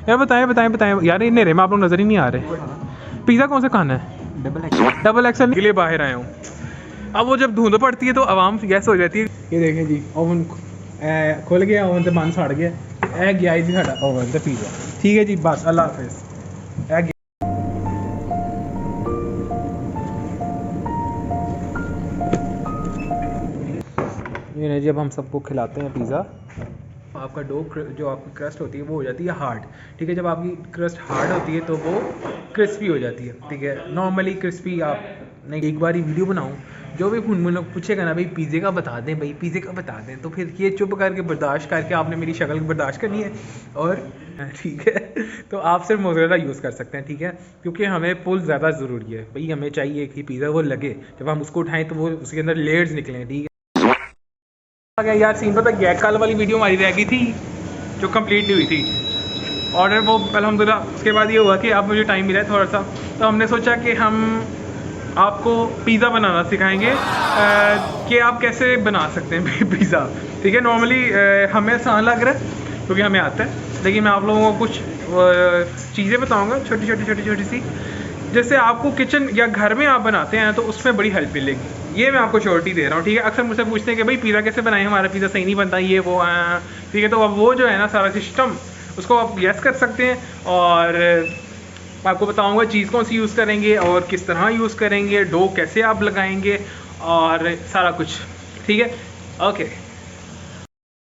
यार बताएं बताएं बताएं यार, ये नेरे में आप लोग नज़र ही नहीं आ रहे। पिज़्ज़ा कौन सा खाना है? डबल एक्सल के लिए बाहर आया हूँ। अब वो जब धुंध पड़ती है तो आवाम गैस हो जाती है। ये देखें जी, ओवन खुल गया, ओवन से बंद सड़ गया। ए गया जी साडा ओवन से पिज़्ज़ा। ठीक है जी, बस अल्लाह हाफिज़। ये नहीं जी, अब हम सबको खिलाते हैं पिज़्ज़ा। आपका डो जो आपकी क्रस्ट होती है वो हो जाती है हार्ड। ठीक है, जब आपकी क्रस्ट हार्ड होती है तो वो क्रिस्पी हो जाती है। ठीक है, नॉर्मली क्रिस्पी आप नहीं, एक बार ही वीडियो बनाऊँ, जो भी मुझे लोग पूछेगा ना भाई पिज़्ज़े का बता दें, भाई पिज़्ज़े का बता दें, तो फिर ये चुप करके बर्दाश्त करके आपने मेरी शक्ल बर्दाश्त करनी है। और ठीक है, तो आप सिर्फ मोज़रेला यूज़ कर सकते हैं। ठीक है, क्योंकि हमें पुल ज़्यादा ज़रूरी है भाई, हमें चाहिए कि पिज़्ज़ा वो लगे, जब हम उसको उठाएँ तो वो उसके अंदर लेयर्स निकलें। ठीक है यार, सीन पता क्या, कल वाली वीडियो हमारी रह गई थी जो कंप्लीट नहीं हुई थी ऑर्डर, वो अल्हम्दुलिल्लाह। उसके बाद ये हुआ कि अब मुझे टाइम मिला है थोड़ा सा, तो हमने सोचा कि हम आपको पिज़्ज़ा बनाना सिखाएंगे कि आप कैसे बना सकते हैं पिज़्ज़ा। ठीक है, नॉर्मली हमें आसान लग रहा है क्योंकि हमें आता है, लेकिन मैं आप लोगों को कुछ चीज़ें बताऊँगा छोटी सी, जैसे आपको किचन या घर में आप बनाते हैं तो उसमें बड़ी हेल्प मिलेगी। ये मैं आपको श्योरिटी दे रहा हूँ। ठीक है, अक्सर मुझसे पूछते हैं कि भाई पिज़्ज़ा कैसे बनाएं, हमारा पिज़्ज़ा सही नहीं बनता, ये वो। ठीक है, तो अब वो जो है ना सारा सिस्टम, उसको आप यस कर सकते हैं। और आपको बताऊंगा चीज़ कौन सी यूज़ करेंगे और किस तरह यूज़ करेंगे, डो कैसे आप लगाएंगे और सारा कुछ। ठीक है, ओके,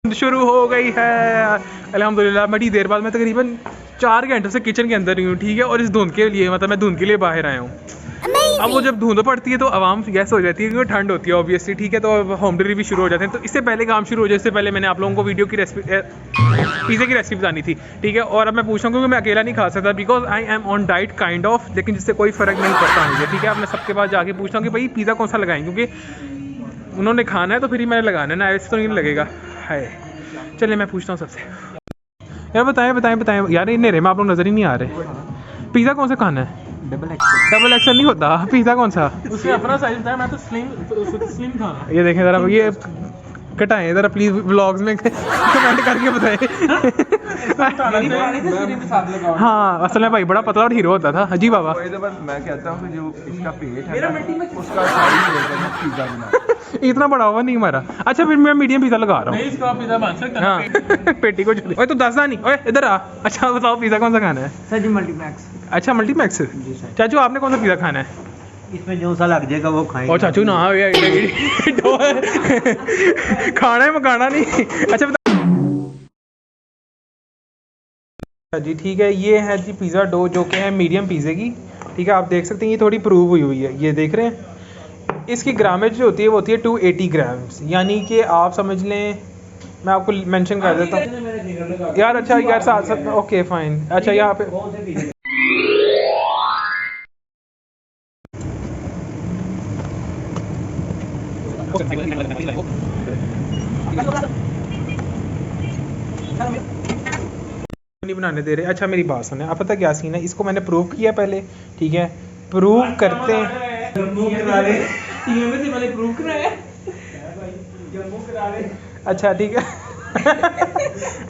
शुरू हो गई है अल्हम्दुलिल्लाह। बड़ी देर बाद, मैं तकरीबन 4 घंटों से किचन के अंदर ही हूँ। ठीक है, और इस धुंध के लिए, मतलब मैं धुंध के लिए बाहर आया हूँ। अब वो जब धुंध पड़ती है तो आवाम गैस हो जाती है क्योंकि ठंड होती है ऑब्वियसली। ठीक है, तो अब होम डिलीवरी भी शुरू हो जाते हैं। तो इससे पहले काम शुरू हो जाए, इससे पहले मैंने आप लोगों को वीडियो की रेसिपी, पिज़्ज़े की रेसिपी बतानी थी। ठीक है, और अब मैं पूछ रहा हूँ क्योंकि मैं अकेला नहीं खा सकता, because I am on diet kind of, लेकिन जिससे कोई फ़र्क नहीं पड़ता मुझे। ठीक है, अब मैं सबके पास जाके पूछता हूँ कि भाई पिज़्ज़ा कौन सा लगाएं, क्योंकि उन्होंने खाना है तो फिर ही मैंने लगाना है ना, ऐसे तो नहीं लगेगा। हाय, चलिए मैं पूछता हूँ सबसे। यार बताएं बताएं बताएं यार, ये नेरे में आप लोग नज़र ही नहीं आ रहे। पिज़्ज़ा कौन सा खाना है? डबल एक्सल नहीं होता पिज़्ज़ा, कौन सा? उसने अपना साइज बताया, मैं तो स्लिम खाना। ये देखें ज़रा, ये कटाएं ज़रा प्लीज़, व्लॉग्स में कमेंट करके बताएं। हाँ, असल में भाई बड़ा पतला और हीरो होता था। जी बाबा, मैं कहता हूँ कि जो इसका पेट है उसका साइज लेकर मैं पिज़्ज़ा बना। इतना बड़ा हुआ नहीं हमारा। अच्छा, फिर मैं मीडियम पिज़्ज़ा लगा रहा हूँ। नहीं, इसका पिज़्ज़ा बन सकता है। हाँ, पेटी को ओए तो दसदा नहीं, ओए इधर आ। अच्छा बताओ पिज़्ज़ा कौन सा खाना है? सर जी मल्टीमैक्स। अच्छा मल्टीमैक्स। जी सर। चाचू आपने कौन सा पिज़्ज़ा खाना है? इसमें जो सा लग जाएगा वो खाएंगे। और चाचू ना खाना है मकाना नहीं। अच्छा जी, ठीक है, ये है जी पिज़्ज़ा डो जो कि है मीडियम पिज़्ज़े की। ठीक है, आप देख सकते हैं ये थोड़ी प्रूव हुई है, ये देख रहे हैं। इसकी ग्रामेज जो होती है वो होती है 280 ग्राम्स, यानी कि आप समझ लें, मैं आपको मेंशन कर देता हूँ यार। अच्छा यार, साथ साथ ओके फाइन। अच्छा यहाँ पे नहीं बनाने दे रहे। अच्छा मेरी बात सुने, आप पता क्या सीन है, इसको मैंने प्रूव किया पहले। ठीक है, प्रूव करते हैं। अच्छा ठीक है।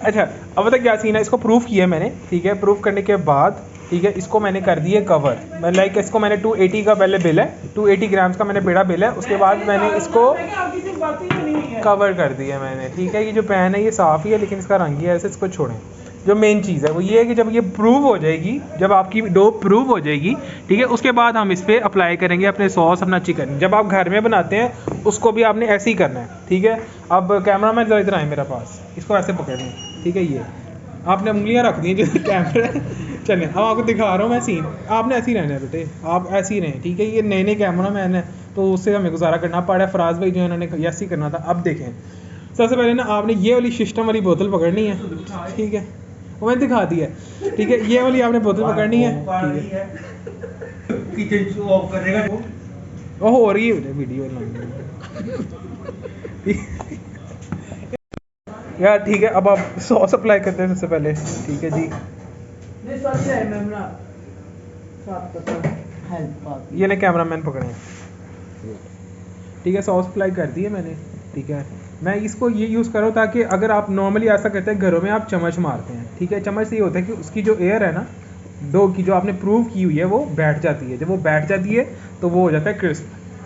अच्छा अब पता क्या सीन है, इसको प्रूव किया मैंने। ठीक है, प्रूव करने के बाद ठीक है, इसको मैंने कर दिया कवर। मैं लाइक इसको मैंने 280 का पहले बिल है, 280 ग्राम्स का मैंने बेड़ा बिल है। उसके बाद मैंने इसको कवर कर दिया मैंने। ठीक है, ये जो पैन है ये साफ़ ही है लेकिन इसका रंग ही है ऐसे, इसको छोड़ें। जो मेन चीज़ है वो ये है कि जब ये प्रूव हो जाएगी, जब आपकी डो प्रूव हो जाएगी, ठीक है, उसके बाद हम इस पर अप्लाई करेंगे अपने सॉस, अपना चिकन। जब आप घर में बनाते हैं उसको भी आपने ऐसे ही करना है। ठीक है, अब कैमरा मैन ज़रा इधर आए मेरे पास, इसको ऐसे पकड़ें। ठीक है, ये आपने उंगलियां रख दी जैसे कैमरा। चलें, अब आपको दिखा रहा हूँ मैं सीन, आपने ऐसे ही रहना है बेटे, आप ऐसे ही रहें। ठीक है, ये नए नए कैमरा मैन है तो उससे हमें गुजारा करना पड़ा है। फराज भाई जो है उन्होंने यस ही करना था। अब देखें, सबसे पहले ना आपने ये वाली सिस्टम वाली बोतल पकड़नी है। ठीक है, वो मैंने दिखा दी है। ठीक है, ये वाली आपने बोतल पकड़नी है। ठीक है, किचन शो ऑफ करेगा वो हो रही है वीडियो यार। ठीक है, अब आप सॉस अप्लाई करते हैं सबसे पहले। ठीक है जी, ये ने कैमरा मैन पकड़े हैं। ठीक है, सॉस अप्लाई कर दी है मैंने। ठीक है, मैं इसको ये यूज़ कर रहा हूँ ताकि अगर आप नॉर्मली ऐसा करते हैं घरों में आप चम्मच मारते हैं, ठीक है, चम्मच से ये होता है कि उसकी जो एयर है ना डो की जो आपने प्रूव की हुई है वो बैठ जाती है, जब वो बैठ जाती है तो वो हो जाता है क्रिस्प,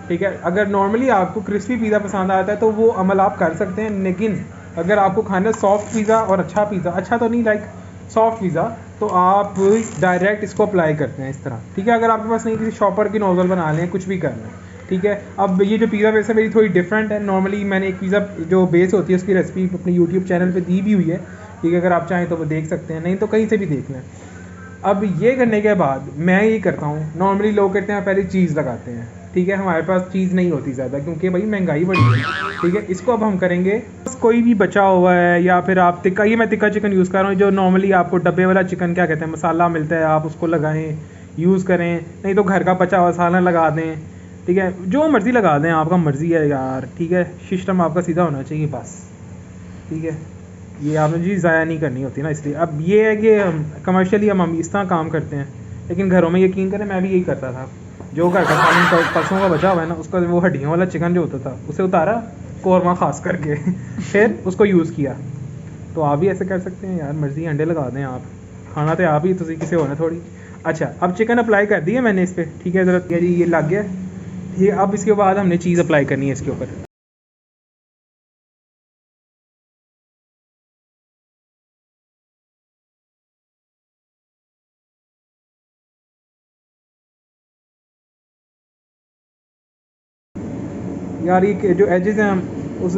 ठीक है। अगर नॉर्मली आपको क्रिस्पी पिज़्ज़ा पसंद आता है तो वो अमल आप कर सकते हैं, लेकिन अगर आपको खाना सॉफ्ट पिज़्ज़ा और अच्छा पिज़्ज़ा, अच्छा तो नहीं लाइक सॉफ्ट पिज़्ज़ा, तो आप डायरेक्ट इसको अप्लाई करते हैं इस तरह, ठीक है। अगर आपके पास नहीं, किसी शॉपर की नोज़ल बना लें, कुछ भी कर लें, ठीक है। अब ये जो पिज़्ज़ा बेस है मेरी थोड़ी डिफरेंट है, नॉर्मली मैंने एक पिज़्ज़ा जो बेस होती है उसकी रेसिपी अपने यूट्यूब चैनल पे दी भी हुई है, ठीक है, अगर आप चाहें तो वो देख सकते हैं, नहीं तो कहीं से भी देख लें। अब ये करने के बाद मैं ये करता हूँ, नॉर्मली लोग करते हैं पहले चीज़ लगाते हैं, ठीक है, हमारे पास चीज़ नहीं होती ज़्यादा क्योंकि भाई महंगाई बढ़ी है, ठीक है। इसको अब हम करेंगे, बस कोई भी बचा हुआ है या फिर आप तिक्का, ये मैं तिक्का चिकन यूज़ कर रहा हूँ, जो नॉर्मली आपको डब्बे वाला चिकन क्या कहते हैं, मसाला मिलता है, आप उसको लगाएं, यूज़ करें, नहीं तो घर का बचा हुआ मसाला लगा दें, ठीक है, जो मर्ज़ी लगा दें, आपका मर्ज़ी है यार, ठीक है। सिस्टम आपका सीधा होना चाहिए बस, ठीक है, ये आपने चीज़ ज़ाया नहीं करनी होती ना, इसलिए। अब ये है कि कमर्शियली हम इस तरह काम करते हैं, लेकिन घरों में यकीन करें मैं भी यही करता था, जो घर का खाना परसों का बचा हुआ है ना, उसका वो हड्डियों वाला चिकन जो होता था उसे उतारा कौरमा खास करके फिर उसको यूज़ किया। तो आप भी ऐसे कर सकते हैं यार, मर्ज़ी अंडे लगा दें आप, खाना तो आप ही, तो किसी होना थोड़ी। अच्छा, अब चिकन अप्लाई कर दिया मैंने इस पर, ठीक है, ज़रा ये लग गया, ये अब इसके बाद हमने चीज़ अप्लाई करनी है इसके ऊपर। यार ये जो एजेस हैं उस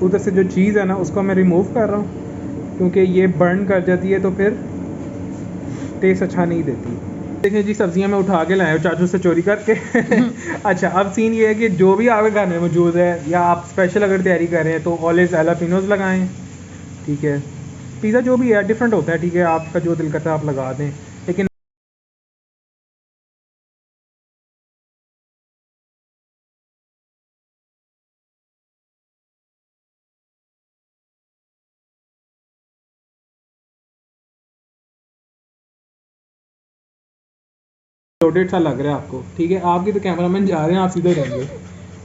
उधर से जो चीज़ है ना उसको मैं रिमूव कर रहा हूँ क्योंकि ये बर्न कर जाती है तो फिर टेस्ट अच्छा नहीं देती। देखें जी, सब्जियां मैं उठा के लाया हूँ चाचू से चोरी करके अच्छा, अब सीन ये है कि जो भी आपके घर में मौजूद है या आप स्पेशल अगर तैयारी कर रहे हैं तो ऑलिव जैलापिनोज लगाएं, ठीक है। पिज़्ज़ा जो भी है डिफरेंट होता है, ठीक है, आपका जो दिल करता है आप लगा दें, लेकिन लोडेड सा लग रहा है आपको, ठीक है। आपकी तो कैमरामैन जा रहे हैं, आप सीधे रहेंगे,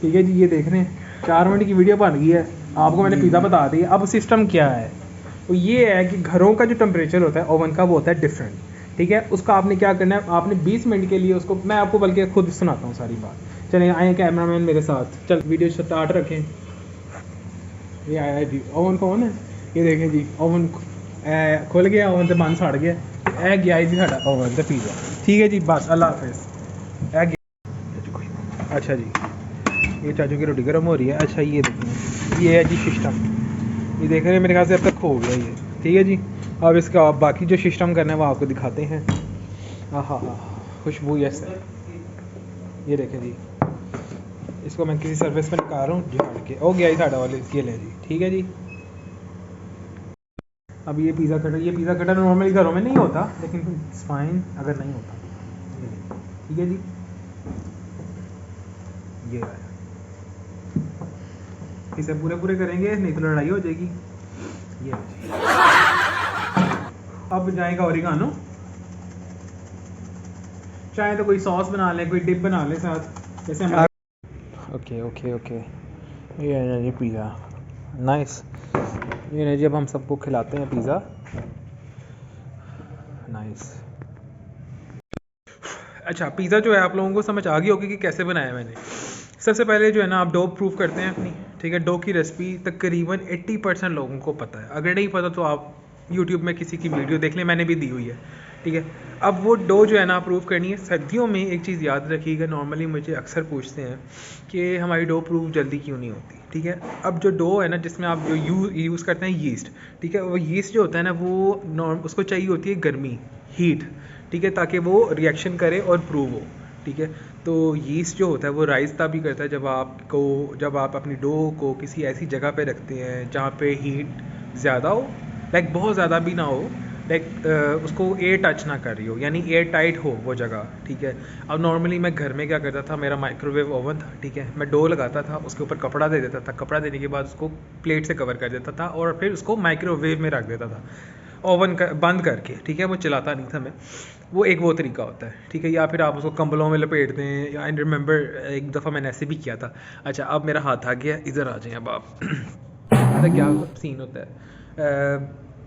ठीक है जी। ये देख रहे हैं 4 मिनट की वीडियो बन गई है, आपको मैंने पिज़्ज़ा बता दिया। अब सिस्टम क्या है, तो ये है कि घरों का जो टेम्परेचर होता है ओवन का वो होता है डिफरेंट, ठीक है। उसका आपने क्या करना है, आपने 20 मिनट के लिए उसको, मैं आपको बल्कि खुद सुनाता हूँ सारी बात। चलिए आए कैमरामैन मेरे साथ, चल वीडियो स्टार्ट रखें। ये आया जी, ओवन कौन है, ये देखें जी, ओवन खुल गया, ओवन से बंद सड़ गया, ए गया जी साडा ओवन से पिज़्ज़ा, ठीक है जी, बस अल्लाह हाफिज़। ए गया, अच्छा जी, ये चाचू की रोटी गर्म हो रही है। अच्छा ये देखिए, ये है जी सिस्टम, ये देख रहे हैं, मेरे ख्याल से अब तक हो गया ये, ठीक है जी। अब इसका बाकी जो सिस्टम करना है वो आपको दिखाते हैं। हाँ हाँ हाँ, खुशबू यस है, ये देखें जी, इसको मैं किसी सर्विस में निकाल रहा हूँ झाड़ के, हो गया ही साढ़ा वाले, ये ले जी, ठीक है जी। अब ये पिज़्ज़ा कटर नॉर्मली घरों में नहीं होता, लेकिन इट्स फाइन अगर नहीं होता, ठीक है जी। ये है, इसे पूरे करेंगे नहीं तो लड़ाई हो जाएगी। ये जी, अब जाएगा ओरिगानो, चाहे तो कोई सॉस बना लें, कोई डिप बना लें साथ, जैसे हम ओके ये है जी पिज़्ज़ा, नाइस। ये है जी, अब हम सबको खिलाते हैं पिज़्ज़ा, नाइस। अच्छा, पिज़्ज़ा जो है आप लोगों को समझ आ गई होगी कि कैसे बनाया मैंने। सबसे पहले जो है ना, आप डो प्रूफ करते हैं अपनी, ठीक है। डो की रेसिपी तकरीबन 80% लोगों को पता है, अगर नहीं पता तो आप यूट्यूब में किसी की वीडियो देख लें, मैंने भी दी हुई है, ठीक है। अब वो डो जो है ना प्रूफ करनी है। सर्दियों में एक चीज़ याद रखिएगा, नॉर्मली मुझे अक्सर पूछते हैं कि हमारी डो प्रूफ जल्दी क्यों नहीं होती, ठीक है। अब जो डो है ना, जिसमें आप जो यूज़ करते हैं यीस्ट, ठीक है, वो यीस्ट जो होता है ना वो उसको चाहिए होती है गर्मी, हीट, ठीक है, ताकि वो रिएक्शन करे और प्रूव हो, ठीक है। तो यीस्ट जो होता है वो राइज तभी करता है जब आप अपनी डो को किसी ऐसी जगह पे रखते हैं जहाँ पे हीट ज़्यादा हो, लाइक बहुत ज़्यादा भी ना हो, लाइक उसको एयर टच ना कर रही हो, यानी एयर टाइट हो वो जगह, ठीक है। अब नॉर्मली मैं घर में क्या करता था, मेरा माइक्रोवेव ओवन था, ठीक है, मैं डो लगाता था, उसके ऊपर कपड़ा दे देता था, कपड़ा देने के बाद उसको प्लेट से कवर कर देता था और फिर उसको माइक्रोवेव में रख देता था, ओवन का बंद करके, ठीक है। वो चलाता नहीं था मैं, वो तरीका होता है, ठीक है। या फिर आप उसको कंबलों में लपेट दें, आई रिमेंबर एक दफ़ा मैंने ऐसे भी किया था। अच्छा, अब मेरा हाथ आ गया, इधर आ जाएं अब आप पता क्या सीन होता है,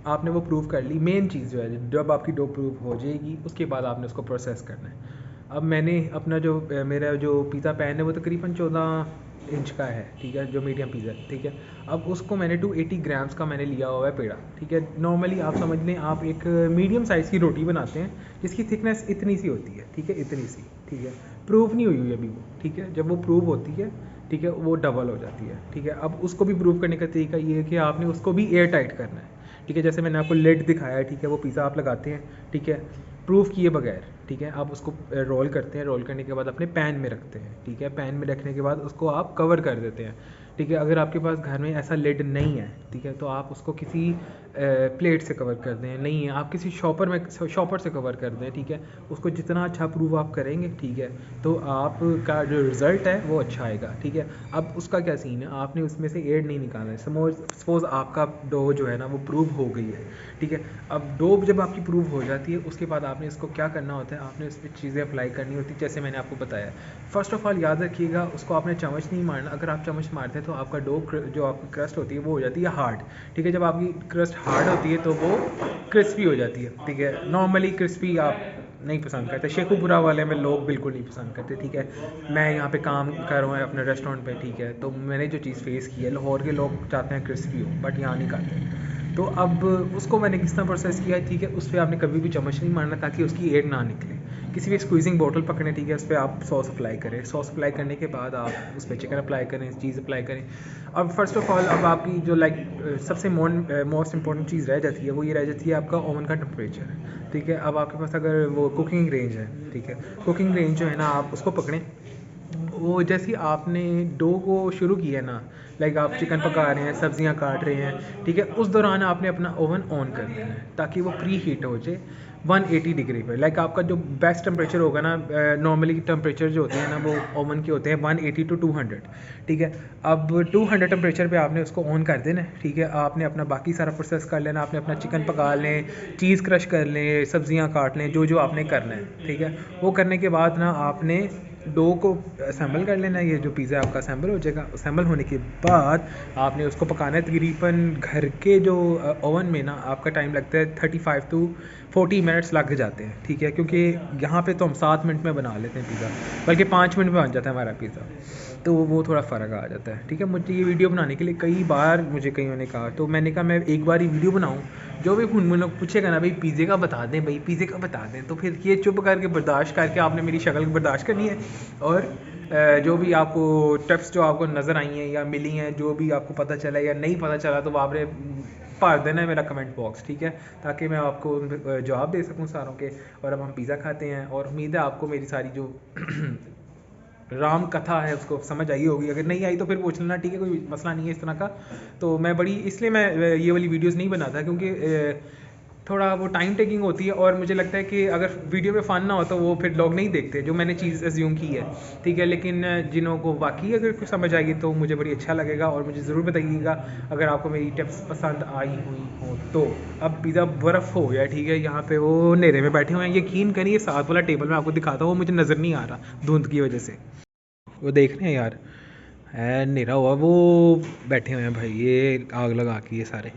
आपने वो प्रूव कर ली। मेन चीज़ जो है, जब आपकी डो प्रूव हो जाएगी उसके बाद आपने उसको प्रोसेस करना है। अब मैंने अपना जो मेरा जो पिज़्ज़ा पैन है वो तकरीबन 14 इंच का है, ठीक है, जो मीडियम पिज़्ज़ा है, ठीक है। अब उसको मैंने 280 ग्राम्स का मैंने लिया हुआ है पेड़ा, ठीक है। नॉर्मली आप समझ लें, आप एक मीडियम साइज़ की रोटी बनाते हैं जिसकी थिकनेस इतनी सी होती है, ठीक है, इतनी सी, ठीक है। प्रूव नहीं हुई अभी वो, ठीक है। जब वो प्रूव होती है, ठीक है, वो डबल हो जाती है, ठीक है। अब उसको भी प्रूव करने का तरीका ये है कि आपने उसको भी एयर टाइट करना है, ठीक है। जैसे मैंने आपको लिड दिखाया है, ठीक है, वो पिज़्ज़ा आप लगाते हैं, ठीक है, प्रूफ किए बगैर, ठीक है। आप उसको रोल करते हैं, रोल करने के बाद अपने पैन में रखते हैं, ठीक है। पैन में रखने के बाद उसको आप कवर कर देते हैं, ठीक है। अगर आपके पास घर में ऐसा लिड नहीं है, ठीक है, तो आप उसको किसी प्लेट से कवर कर दें, नहीं है आप किसी शॉपर से कवर कर दें, ठीक है। उसको जितना अच्छा प्रूव आप करेंगे, ठीक है, तो आपका जो रिज़ल्ट है वो अच्छा आएगा, ठीक है। अब उसका क्या सीन है, आपने उसमें से एयर नहीं निकालना है। सपोज़ आपका डो जो है ना वो प्रूव हो गई है, ठीक है। अब डो जब आपकी प्रूव हो जाती है उसके बाद आपने इसको क्या करना होता है, आपने उस पर चीज़ें अप्लाई करनी होती है, जैसे मैंने आपको बताया। फ़र्स्ट ऑफ़ ऑल याद रखिएगा, उसको आपने चम्मच नहीं मारना। अगर आप चम्मच मारते हैं तो आपका डो जो आपकी क्रस्ट होती है वो हो जाती है हार्ड, ठीक है। जब आपकी क्रस्ट हार्ड होती है तो वो क्रिस्पी हो जाती है, ठीक है। नॉर्मली क्रिस्पी आप नहीं पसंद करते, शेखुपुरा वाले में लोग बिल्कुल नहीं पसंद करते, ठीक है। मैं यहाँ पे काम कर रहा हूँ अपने रेस्टोरेंट पे, ठीक है, तो मैंने जो चीज़ फेस की है, लाहौर के लोग चाहते हैं क्रिस्पी हो, बट यहाँ नहीं खाते। तो अब उसको मैंने किस तरह प्रोसेस किया है, ठीक है। उस पर आपने कभी भी चम्मच नहीं मारना ताकि उसकी एयर ना निकले। किसी भी स्क्वीजिंग बोतल पकड़े, ठीक है, उस पर आप सॉस अप्लाई करें। सॉस अप्लाई करने के बाद आप उस पर चिकन अप्लाई करें, चीज़ अप्लाई करें। अब फर्स्ट ऑफ ऑल अब आपकी जो सबसे मोस्ट इंपॉर्टेंट चीज़ रह जाती है वो ये रह जाती है आपका ओवन का टेम्परेचर, ठीक है। अब आपके पास अगर वो कुकिंग रेंज है, ठीक है, कुकिंग रेंज जो है ना आप उसको पकड़ें। वो जैसे आपने डो को शुरू किया ना, आप चिकन पका रहे हैं, सब्जियां काट रहे हैं, ठीक है, उस दौरान आपने अपना ओवन ऑन कर देना है ताकि वो प्री हीट हो जाए 180 डिग्री पे। आपका जो बेस्ट टेम्परेचर होगा ना, नॉर्मली टेम्परेचर जो होते हैं ना वो ओवन के होते हैं 180 to 200, ठीक है। अब 200 टेम्परेचर पे आपने उसको ऑन कर देना है, ठीक है। आपने अपना बाकी सारा प्रोसेस कर लेना, आपने अपना चिकन पका लें, चीज़ क्रश कर लें, सब्जियां काट लें, जो जो आपने करना है, ठीक है। वो करने के बाद ना आपने डो को असेंबल कर लेना है। ये जो पिज़्ज़ा आपका असेंबल हो जाएगा, असेंबल होने के बाद आपने उसको पकाना है। तकरीबन घर के जो ओवन में ना आपका टाइम लगता है 35 to 40 मिनट्स लग जाते हैं, ठीक है, क्योंकि यहाँ पे तो हम 7 मिनट में बना लेते हैं पिज़्ज़ा, बल्कि 5 मिनट में बन जाता है हमारा पिज़्ज़ा, तो वो थोड़ा फ़र्क आ जाता है, ठीक है। मुझे ये वीडियो बनाने के लिए कई बार मुझे कईयों ने कहा, तो मैंने कहा मैं एक बार ही वीडियो बनाऊँ, जो भी मुझे लोग पूछेगा ना भाई पिज़्ज़े का बता दें, भाई पिज़्ज़े का बता दें, तो फिर ये चुप करके बर्दाश्त करके आपने मेरी शक्ल बर्दाश्त करनी है। और जो भी आपको टिप्स जो आपको नज़र आई हैं या मिली हैं, जो भी आपको पता चला या नहीं पता चला, तो आपने भर देना है मेरा कमेंट बॉक्स, ठीक है, ताकि मैं आपको जवाब दे सकूं सारों के। और अब हम पिज़्ज़ा खाते हैं और उम्मीद है आपको मेरी सारी जो राम कथा है उसको समझ आई होगी। अगर नहीं आई तो फिर पूछ लेना, ठीक है, कोई मसला नहीं है इस तरह का। तो मैं इसलिए मैं ये वाली वीडियोस नहीं बनाता क्योंकि थोड़ा वो टाइम टेकिंग होती है, और मुझे लगता है कि अगर वीडियो में फ़न ना हो तो वो फिर लोग नहीं देखते, जो मैंने चीज़ एज्यूम की है, ठीक है। लेकिन जिन्हों को वाकई अगर कुछ समझ आएगी तो मुझे बड़ी अच्छा लगेगा, और मुझे ज़रूर बताइएगा अगर आपको मेरी टिप्स पसंद आई हुई हो तो। अब पिज़्ज़ा बर्फ़ हो गया, ठीक है, यहाँ पे वो अंधेरे में बैठे हुए हैं। यकीन करिए साथ वाला टेबल मैं आपको दिखाता हूँ, वो मुझे नज़र नहीं आ रहा धुंध की वजह से। वो देख रहे हैं यार, है अंधेरा हुआ, वो बैठे हुए हैं भाई, ये आग लगा के ये सारे।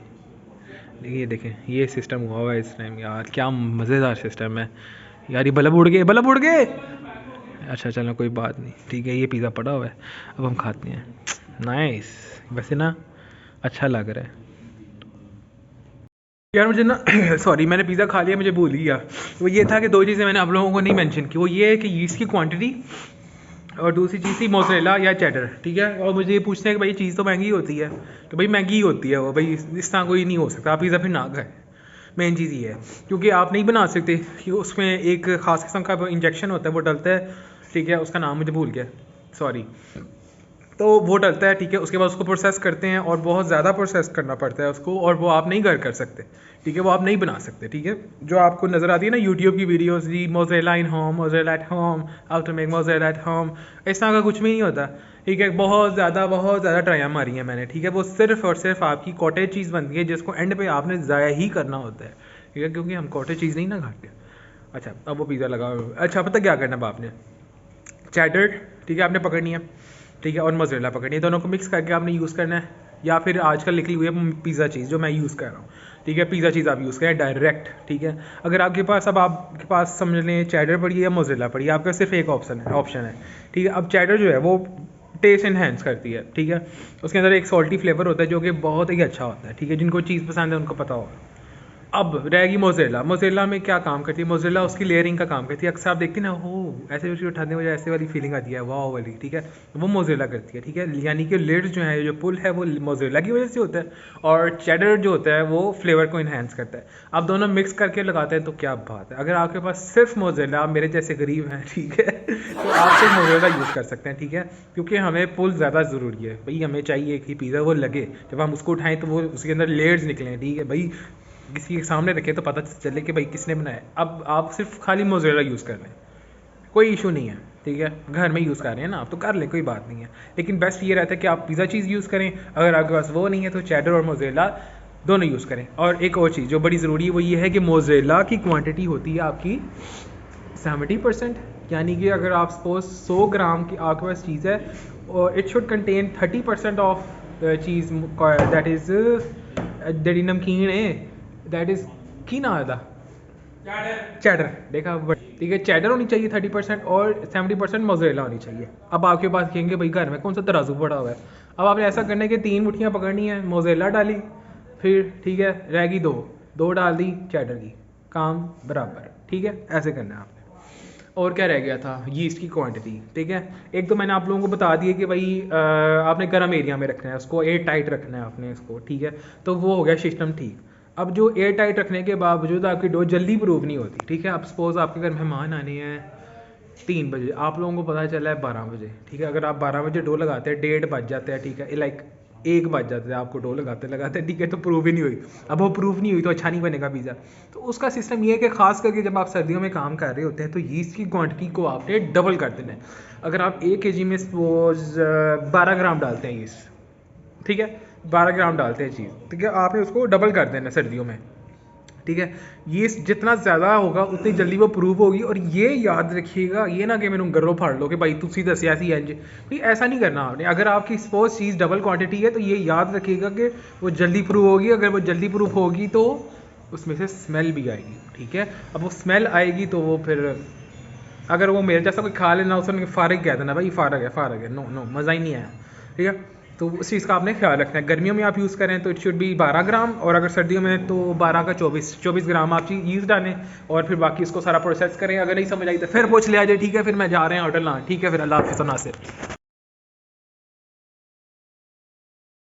देखिए देखें ये सिस्टम हुआ है इस टाइम, यार क्या मज़ेदार सिस्टम है यार। ये बल्ब उड़ गए, बल्ब उड़ गए। अच्छा चलो कोई बात नहीं, ठीक है, ये पिज़्ज़ा पड़ा हुआ है, अब हम खाते हैं। नाइस, वैसे ना अच्छा लग रहा है यार मुझे ना सॉरी, मैंने पिज़्ज़ा खा लिया, मुझे भूल गया। वो ये था कि दो चीज़ें मैंने आप लोगों को नहीं मेंशन की, वो ये है कि यीस्ट की क्वांटिटी, और दूसरी चीज़ थी मोज़रेला या चेडर, ठीक है। और मुझे ये पूछते हैं कि भाई चीज़ तो महंगी होती है, तो भाई महंगी ही होती है वो, भाई इस तरह कोई नहीं हो सकता, आप पिज़्ज़ा फिर ना खाएं। मेन चीज़ ये है, क्योंकि आप नहीं बना सकते कि उसमें एक ख़ास किस्म का इंजेक्शन होता है, वो डलता है, ठीक है, उसका नाम मुझे भूल गया, सॉरी। तो वो डलता है, ठीक है, उसके बाद उसको प्रोसेस करते हैं, और बहुत ज़्यादा प्रोसेस करना पड़ता है उसको, और वो आप नहीं घर कर सकते, ठीक है, वो आप नहीं बना सकते, ठीक है। जो आपको नज़र आती है ना यूट्यूब की वीडियोस, जी mozzarella in home, mozzarella at home, how to make mozzarella at home, इस तरह का कुछ भी नहीं होता, ठीक है। बहुत ज़्यादा ट्राई मारी हैं मैंने, ठीक है। वो सिर्फ और सिर्फ आपकी कॉटेज चीज़ बनती है जिसको एंड पे आपने ज़ाया ही करना होता है, ठीक है, क्योंकि हम कॉटेज चीज़ नहीं ना खाते। अच्छा अब वो पिज़्ज़ा लगा, अच्छा पता क्या करना है आपने, चेडर, ठीक है, आपने पकड़नी है, ठीक है, और मोज़रेला पकड़नी है, दोनों को मिक्स करके आपने यूज़ करना है, या फिर आजकल निकली हुई है पिज़्ज़ा चीज़ जो मैं यूज़ कर रहा हूँ, ठीक है। पिज़्ज़ा चीज़ आप यूज़ करें डायरेक्ट, ठीक है। अगर आपके पास आपके पास समझ लें चेडर पड़ी है या मोज़रेला पड़ी है, आपका सिर्फ एक ऑप्शन है, ठीक है। अब चेडर जो है वो टेस्ट इन्हेंस करती है, ठीक है। उसके अंदर एक सॉल्टी फ्लेवर होता है जो कि बहुत ही अच्छा होता है, ठीक है। जिनको चीज़ पसंद है उनको पता होगा। अब रहेगी मोज़रेला में क्या काम करती है? मोज़रेला उसकी लेयरिंग का काम करती है। अक्सर आप देखते हैं ना, हो ऐसे उसे उठाने में ऐसे वाली फीलिंग आती है, वाह वाली, ठीक है। वो मोज़रेला करती है, ठीक है। यानी कि लिड्स जो है, जो पुल है, वो मोज़रेला की वजह से होता है, और चेडर जो होता है वो फ्लेवर को इन्हेंस करता है। आप दोनों मिक्स करके लगाते हैं तो क्या बात है। अगर आपके पास सिर्फ मोज़रेला, आप मेरे जैसे गरीब हैं, ठीक है, तो आप सिर्फ मोज़रेला यूज़ कर सकते हैं, ठीक है। क्योंकि हमें पुल ज़्यादा ज़रूरी है भाई, हमें चाहिए कि पिज़्ज़ा वो लगे, जब हम उसको उठाएं तो वो उसके अंदर लेयर्स निकलें, ठीक है भाई। किसी के सामने रखें तो पता चले कि भाई किसने बनाया। अब आप सिर्फ खाली मोज़रेला यूज़ कर लें, कोई इशू नहीं है, ठीक है। घर में यूज़ कर रहे हैं ना आप, तो कर लें, कोई बात नहीं है। लेकिन बेस्ट ये रहता है कि आप पिज़्ज़ा चीज़ यूज़ करें। अगर आपके पास वो नहीं है तो चेडर और मोज़रेला दोनों यूज़ करें। और एक और चीज़ जो बड़ी ज़रूरी है वो ये है कि मोज़रेला की क्वांटिटी होती है आपकी 70%, यानी कि अगर आप सपोज 100 ग्राम की आपके पास चीज़ है, और it should contain 30% of cheese, that is JD नमकीन है, दैट इज़ की ना आता चेडर, देखा, ठीक है। चेडर होनी चाहिए 30% और 70% मोज़रेला होनी चाहिए। अब आपके पास कहेंगे भाई घर में कौन सा तराजू पड़ा हुआ है। अब आपने ऐसा करना है कि 3 मुट्ठियाँ पकड़नी है, मोज़रेला डाली, फिर ठीक है रहेगी 2 डाल दी चेडर की, काम बराबर, ठीक है। ऐसे करना है आपने। और क्या रह गया था? यीस्ट की क्वांटिटी, ठीक है। एक तो मैंने आप लोगों को बता दिया कि भाई आपने गर्म एरिया में रखना है उसको, एयर टाइट रखना है आपने इसको, ठीक है। तो वो हो गया सिस्टम ठीक। अब जो एयर टाइट रखने के बावजूद आपकी डो जल्दी प्रूव नहीं होती, ठीक है। अब सपोज आपके घर मेहमान आने हैं 3 बजे, आप लोगों को पता चला है 12 बजे, ठीक है। अगर आप 12 बजे डो लगाते हैं, 1:30 बज जाते हैं, ठीक है, लाइक 1 बज जाते हैं आपको डो लगाते, ठीक है। तो प्रूव ही नहीं हुई। अब वो प्रूव नहीं हुई तो अच्छा नहीं बनेगा पिज़्ज़ा। तो उसका सिस्टम ये है कि खास करके जब आप सर्दियों में काम कर रहे होते हैं तो यीस्ट की क्वांटिटी को आपने डबल कर देना है। अगर आप 1 kg में सपोज 12 ग्राम डालते हैं यीस्ट, ठीक है, 12 ग्राम डालते हैं चीज़, ठीक है, आपने उसको डबल कर देना सर्दियों में, ठीक है। ये जितना ज़्यादा होगा उतनी जल्दी वो प्रूव होगी। और ये याद रखिएगा, ये ना कि मैंने गर्रों फाड़ लो कि भाई तुसी दसिया सी इंज, भाई ऐसा नहीं करना आपने। अगर आपकी सपोज चीज़ डबल क्वांटिटी है तो ये याद रखिएगा कि वो जल्दी प्रूव होगी। अगर वो जल्दी प्रूव होगी तो उसमें से स्मेल भी आएगी, ठीक है। अब वो स्मेल आएगी तो वो फिर अगर वो मेरे जैसा कोई खा लेना, उसने फारग कह देना भाई फारग है, नो मज़ा ही नहीं आया, ठीक है। तो उस चीज़ का आपने ख्याल रखना है। गर्मियों में आप यूज़ करें तो इट शुड बी 12 ग्राम, और अगर सर्दियों में तो 12 का 24 ग्राम आप चीज़ डालें, और फिर बाकी इसको सारा प्रोसेस करें। अगर नहीं समझ आई तो फिर पूछ लिया जाए, ठीक है। फिर मैं जा रहे हैं होटल ना, ठीक है। फिर अल्लाह हाफ़िज़, नासिर।